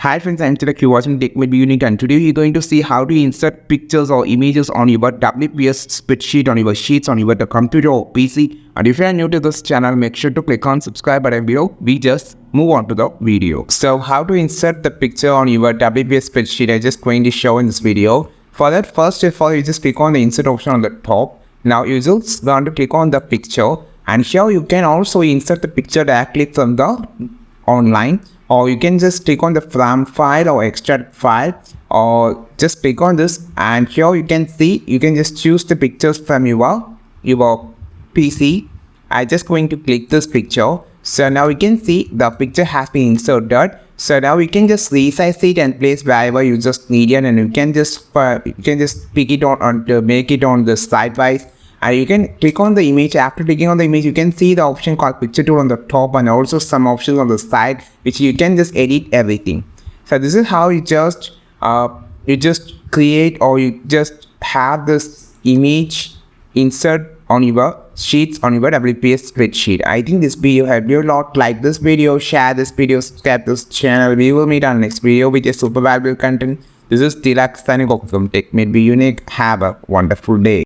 Hi friends, I'm Tilak, you're watching Tech Maybe Unique, and today we're going to see how to insert pictures or images on your WPS spreadsheet, on your sheets, on your computer or PC. And if you are new to this channel, make sure to click on subscribe button below. We just move on to the video. So how to insert the picture on your WPS spreadsheet, I'm just going to show in this video. For that, first of all, you just click on the insert option on the top. Now you just want to click on the picture, and here you can also insert the picture directly from the online, or you can just click on the from file or extract file, or just click on this, and here you can see you can just choose the pictures from your PC. I'm just going to click this picture. So now you can see the picture has been inserted. So now you can just resize it and place wherever you just need it, and you can just pick it on to make it on the sidewise. And you can click on the image. After clicking on the image, you can see the option called picture tool on the top, and also some options on the side which you can just edit everything. So this is how you just create, or you just have this image insert on your sheets, on your WPS spreadsheet. I think this video helped you a lot. Like this video, share this video, subscribe this channel. We will meet on next video with a super valuable content. This is Tilak signing off from Tech Maybe Unique. Have a wonderful day.